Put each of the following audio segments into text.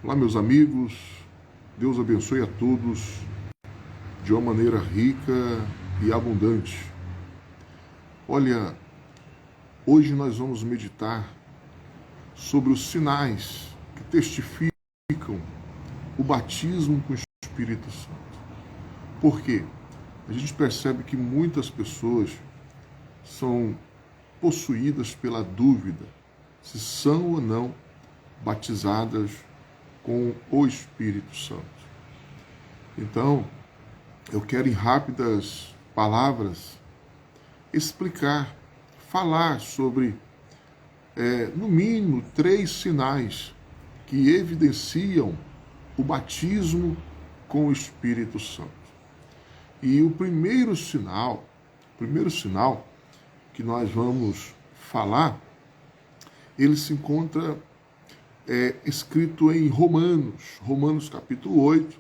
Olá, meus amigos, Deus abençoe a todos de uma maneira rica e abundante. Olha, hoje nós vamos meditar sobre os sinais que testificam o batismo com o Espírito Santo. Por quê? A gente percebe que muitas pessoas são possuídas pela dúvida se são ou não batizadas com o Espírito Santo. Então, eu quero em rápidas palavras explicar, falar sobre, no mínimo, 3 sinais que evidenciam o batismo com o Espírito Santo. E o primeiro sinal que nós vamos falar, ele se encontra escrito em Romanos capítulo 8,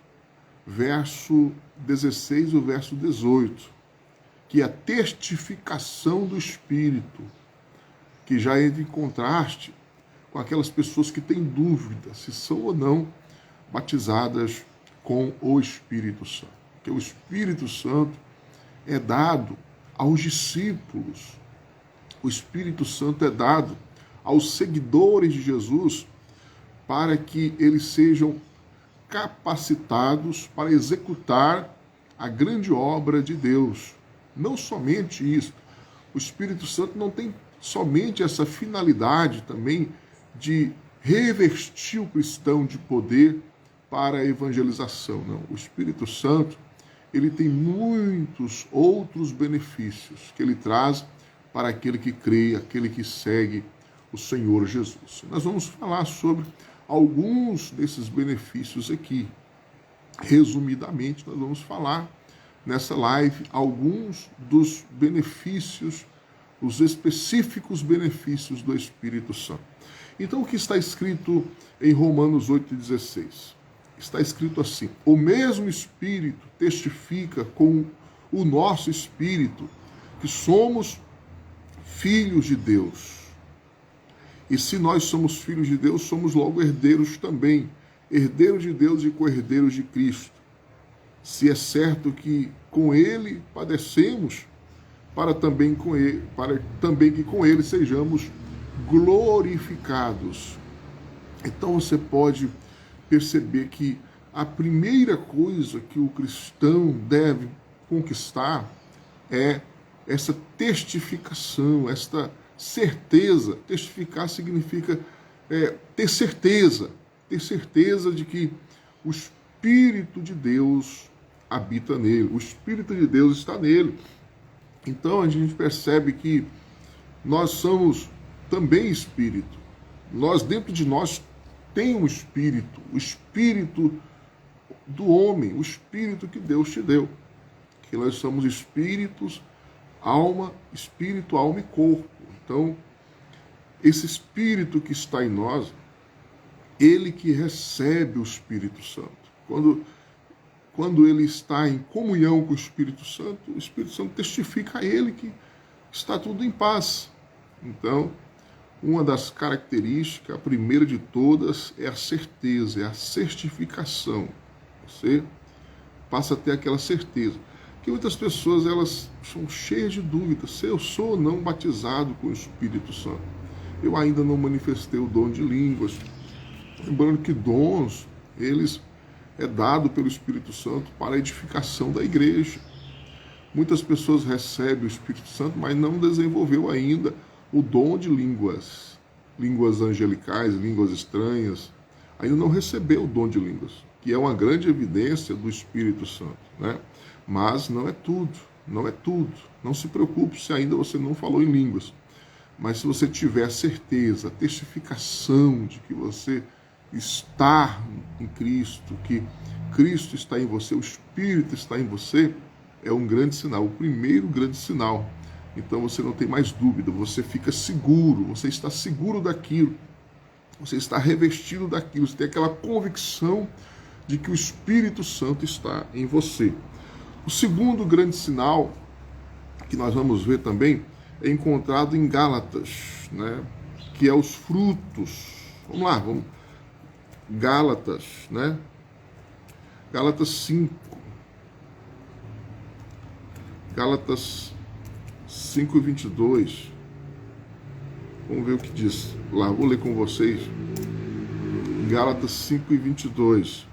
verso 16 e o verso 18, que é a testificação do Espírito, que já entra em contraste com aquelas pessoas que têm dúvida se são ou não batizadas com o Espírito Santo. Porque o Espírito Santo é dado aos discípulos, o Espírito Santo é dado aos seguidores de Jesus, para que eles sejam capacitados para executar a grande obra de Deus. Não somente isso, o Espírito Santo não tem somente essa finalidade também de revestir o cristão de poder para a evangelização, não. O Espírito Santo, ele tem muitos outros benefícios que ele traz para aquele que crê, aquele que segue o Senhor Jesus. Nós vamos falar sobre alguns desses benefícios aqui. Resumidamente, nós vamos falar nessa live alguns dos benefícios, os específicos benefícios do Espírito Santo. Então, o que está escrito em Romanos 8,16? Está escrito assim: o mesmo Espírito testifica com o nosso Espírito que somos filhos de Deus. E se nós somos filhos de Deus, somos logo herdeiros também, herdeiros de Deus e co-herdeiros de Cristo. Se é certo que com Ele padecemos, para também que com Ele sejamos glorificados. Então você pode perceber que a primeira coisa que o cristão deve conquistar é essa testificação, esta certeza. Testificar significa ter certeza de que o Espírito de Deus habita nele, o Espírito de Deus está nele. Então a gente percebe que nós somos também Espírito. Dentro de nós tem um Espírito, o Espírito do homem, o Espírito que Deus te deu. Que nós somos espíritos, espírito, alma e corpo. Então, esse Espírito que está em nós, ele que recebe o Espírito Santo. Quando ele está em comunhão com o Espírito Santo testifica a ele que está tudo em paz. Então, uma das características, a primeira de todas, é a certeza, é a certificação. Você passa a ter aquela certeza. Porque muitas pessoas, elas são cheias de dúvidas, se eu sou ou não batizado com o Espírito Santo. Eu ainda não manifestei o dom de línguas. Lembrando que dons, eles é dado pelo Espírito Santo para a edificação da igreja. Muitas pessoas recebem o Espírito Santo, mas não desenvolveu ainda o dom de línguas. Línguas angelicais, línguas estranhas. Ainda não recebeu o dom de línguas, que é uma grande evidência do Espírito Santo, né? Mas não é tudo, não é tudo. Não se preocupe se ainda você não falou em línguas. Mas se você tiver certeza, testificação de que você está em Cristo, que Cristo está em você, o Espírito está em você, é um grande sinal, o primeiro grande sinal. Então você não tem mais dúvida, você fica seguro, você está seguro daquilo, você está revestido daquilo, você tem aquela convicção de que o Espírito Santo está em você. O segundo grande sinal que nós vamos ver também é encontrado em Gálatas, né? Que é os frutos. Vamos lá, Gálatas, né? Gálatas 5. Gálatas 5:22. Vamos ver o que diz lá. Vou ler com vocês. Gálatas 5:22.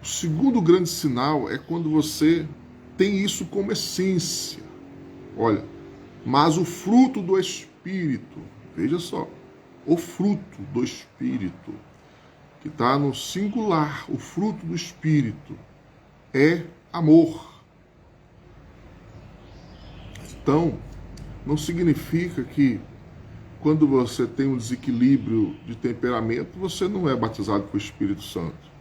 O segundo grande sinal é quando você tem isso como essência. Olha, mas o fruto do Espírito, veja só, o fruto do Espírito, que está no singular, o fruto do Espírito é amor. Então, não significa que quando você tem um desequilíbrio de temperamento, você não é batizado com o Espírito Santo.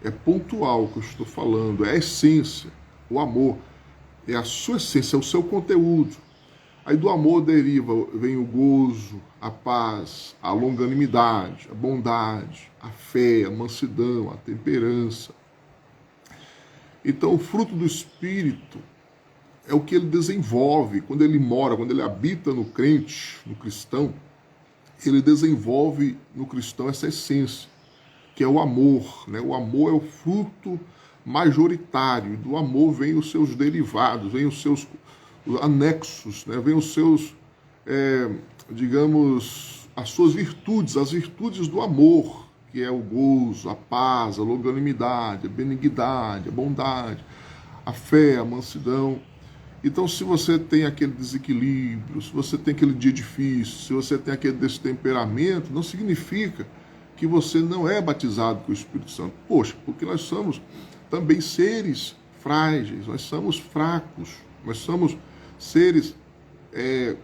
É pontual o que eu estou falando, é a essência, o amor, é a sua essência, é o seu conteúdo. Aí do amor vem o gozo, a paz, a longanimidade, a bondade, a fé, a mansidão, a temperança. Então o fruto do Espírito é o que ele desenvolve, quando ele mora, quando ele habita no crente, no cristão, ele desenvolve no cristão essa essência, que é o amor, né? O amor é o fruto majoritário, do amor vem os seus derivados, vem os seus anexos, né? Vem os seus, digamos, as suas virtudes, as virtudes do amor, que é o gozo, a paz, a longanimidade, a benignidade, a bondade, a fé, a mansidão. Então, se você tem aquele desequilíbrio, se você tem aquele dia difícil, se você tem aquele destemperamento, não significa que você não é batizado com o Espírito Santo. Poxa, porque nós somos também seres frágeis, nós somos fracos, nós somos seres,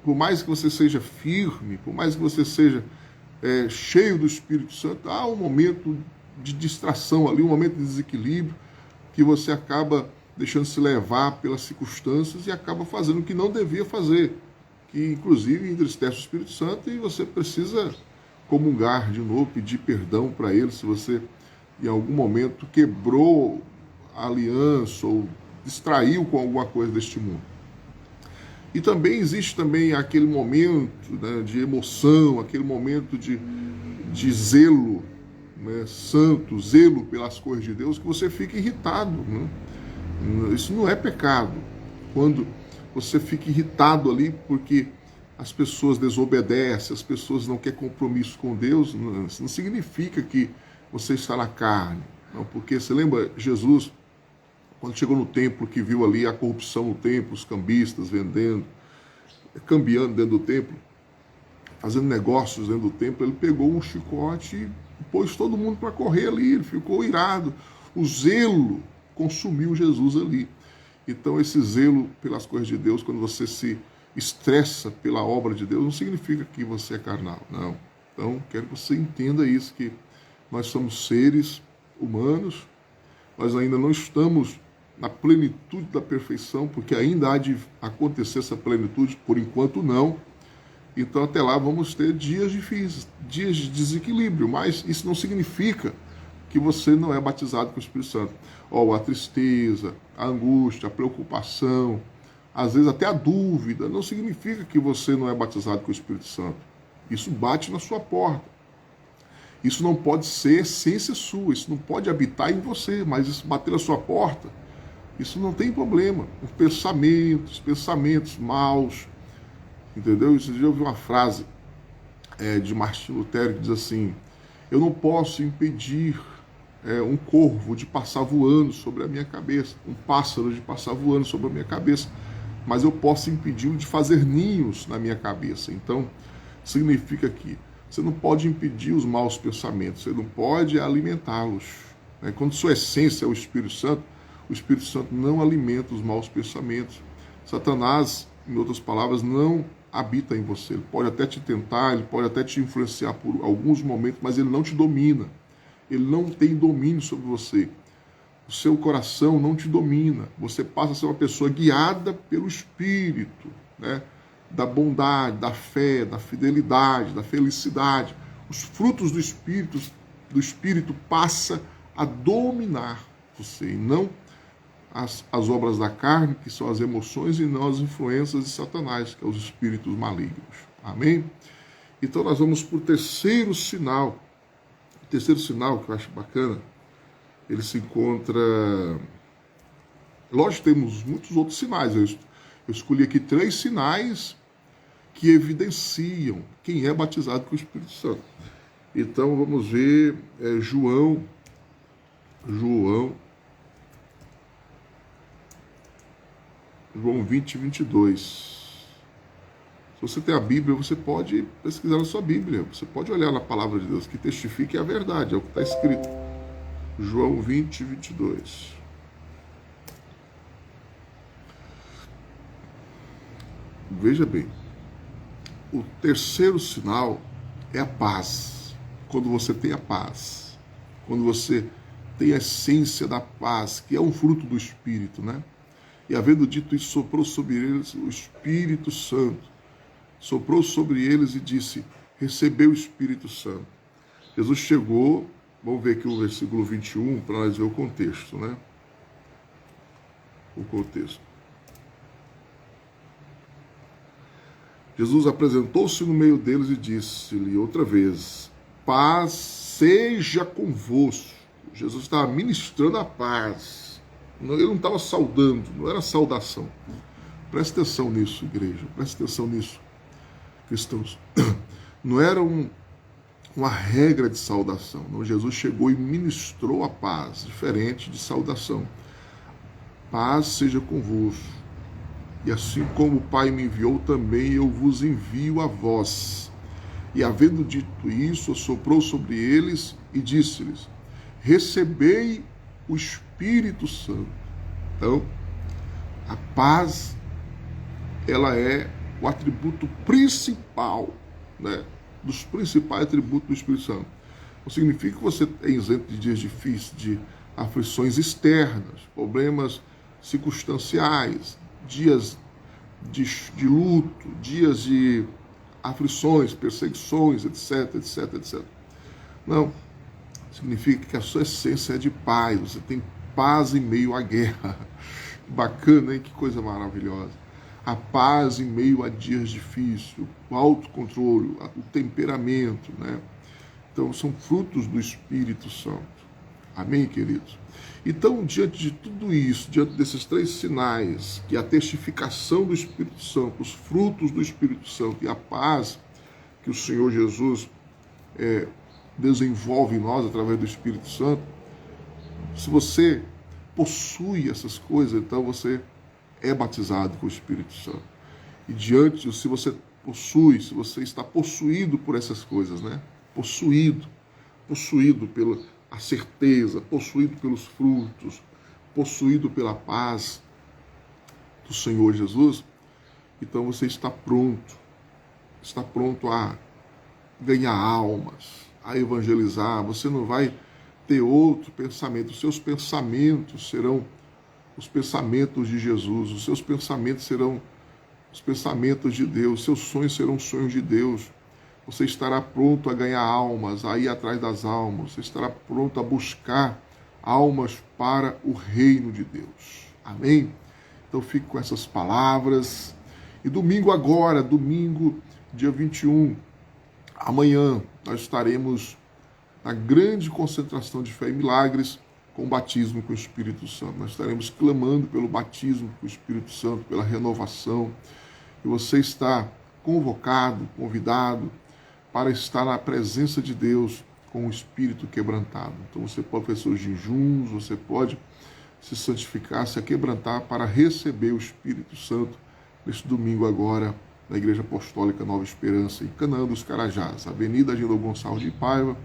por mais que você seja firme, por mais que você seja cheio do Espírito Santo, há um momento de distração ali, um momento de desequilíbrio, que você acaba deixando se levar pelas circunstâncias e acaba fazendo o que não devia fazer, que inclusive entristece o Espírito Santo, e você precisa comungar de novo, pedir perdão para ele se você em algum momento quebrou a aliança ou distraiu com alguma coisa deste mundo. E também existe também aquele momento, né, de emoção, aquele momento de zelo, né, santo, zelo pelas coisas de Deus, que você fica irritado, né? Isso não é pecado. Quando você fica irritado ali porque as pessoas desobedecem, as pessoas não querem compromisso com Deus, isso não significa que você está na carne. Não, porque você lembra Jesus, quando chegou no templo, que viu ali a corrupção no templo, os cambistas cambiando dentro do templo, fazendo negócios dentro do templo, ele pegou um chicote e pôs todo mundo para correr ali, ele ficou irado. O zelo consumiu Jesus ali. Então esse zelo pelas coisas de Deus, quando você se estressa pela obra de Deus, não significa que você é carnal, não. Então quero que você entenda isso, que nós somos seres humanos, nós ainda não estamos na plenitude da perfeição, porque ainda há de acontecer essa plenitude, por enquanto não. Então até lá vamos ter dias difíceis, dias de desequilíbrio, mas isso não significa que você não é batizado com o Espírito Santo. A tristeza, a angústia, a preocupação, às vezes até a dúvida, não significa que você não é batizado com o Espírito Santo. Isso bate na sua porta. Isso não pode ser essência sua, isso não pode habitar em você, mas isso bater na sua porta, isso não tem problema. Os pensamentos maus, entendeu? Esse dia eu ouvi uma frase de Martinho Lutero que diz assim: eu não posso impedir um corvo de passar voando sobre a minha cabeça, um pássaro de passar voando sobre a minha cabeça, mas eu posso impedi-lo de fazer ninhos na minha cabeça. Então, significa que você não pode impedir os maus pensamentos, você não pode alimentá-los. Quando sua essência é o Espírito Santo não alimenta os maus pensamentos. Satanás, em outras palavras, não habita em você. Ele pode até te tentar, ele pode até te influenciar por alguns momentos, mas ele não te domina. Ele não tem domínio sobre você. O seu coração não te domina. Você passa a ser uma pessoa guiada pelo Espírito, né? Da bondade, da fé, da fidelidade, da felicidade. Os frutos do Espírito passa a dominar você, e não as obras da carne, que são as emoções, e não as influências de Satanás, que são os espíritos malignos. Amém? Então nós vamos para o terceiro sinal terceiro sinal que eu acho bacana, ele se encontra... Lógico, temos muitos outros sinais. Eu escolhi aqui 3 sinais que evidenciam quem é batizado com o Espírito Santo. Então vamos ver João 20, 22. Se você tem a Bíblia, você pode pesquisar na sua Bíblia. Você pode olhar na palavra de Deus que testifique a verdade, é o que está escrito. João 20, 22. Veja bem, o terceiro sinal é a paz. Quando você tem a paz, quando você tem a essência da paz, que é um fruto do Espírito, né? E havendo dito isso, soprou sobre eles o Espírito Santo. Soprou sobre eles e disse, recebeu o Espírito Santo. Jesus chegou, vamos ver aqui o versículo 21, para nós ver o contexto, né? O contexto. Jesus apresentou-se no meio deles e disse-lhe outra vez, paz seja convosco. Jesus estava ministrando a paz. Ele não estava saudando, não era saudação. Presta atenção nisso, igreja. Presta atenção nisso, cristãos. Não era uma regra de saudação. Não, Jesus chegou e ministrou a paz, diferente de saudação. Paz seja convosco. E assim como o Pai me enviou, também eu vos envio a vós. E havendo dito isso, soprou sobre eles e disse-lhes, recebei o Espírito Santo. Então, a paz, ela é o atributo principal, né, dos principais atributos do Espírito Santo. Não significa que você é isento de dias difíceis, de aflições externas, problemas circunstanciais, dias de luto, dias de aflições, perseguições, etc, etc, etc. Não. Significa que a sua essência é de paz. Você tem paz em meio à guerra. Bacana, hein? Que coisa maravilhosa. A paz em meio a dias difíceis, o autocontrole, o temperamento, né? Então, são frutos do Espírito Santo. Amém, queridos? Então, diante de tudo isso, diante desses 3 sinais, que é a testificação do Espírito Santo, os frutos do Espírito Santo e a paz que o Senhor Jesus desenvolve em nós através do Espírito Santo, se você possui essas coisas, então você é batizado com o Espírito Santo. E diante, se você possui, se você está possuído por essas coisas, né? Possuído pela a certeza, possuído pelos frutos, possuído pela paz do Senhor Jesus, então você está pronto a ganhar almas, a evangelizar. Você não vai ter outro pensamento, os seus pensamentos serão os pensamentos de Jesus, os seus pensamentos serão os pensamentos de Deus, seus sonhos serão sonhos de Deus. Você estará pronto a ganhar almas, a ir atrás das almas. Você estará pronto a buscar almas para o reino de Deus. Amém? Então fique com essas palavras. E domingo, dia 21, amanhã, nós estaremos na grande concentração de fé e milagres com o batismo com o Espírito Santo. Nós estaremos clamando pelo batismo com o Espírito Santo, pela renovação. E você está convocado, convidado, para estar na presença de Deus com o espírito quebrantado. Então você pode fazer seus jejuns, você pode se santificar, se aquebrantar para receber o Espírito Santo neste domingo agora na Igreja Apostólica Nova Esperança, em Canaã dos Carajás, Avenida Agildo Gonçalves de Paiva,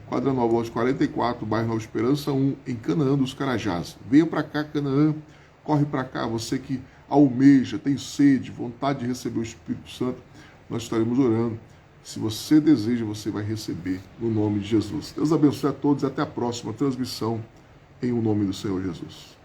Quadra Nova Loja 44, bairro Nova Esperança 1, em Canaã dos Carajás. Venha para cá, Canaã, corre para cá, você que almeja, tem sede, vontade de receber o Espírito Santo, nós estaremos orando. Se você deseja, você vai receber no nome de Jesus. Deus abençoe a todos e até a próxima transmissão em o nome do Senhor Jesus.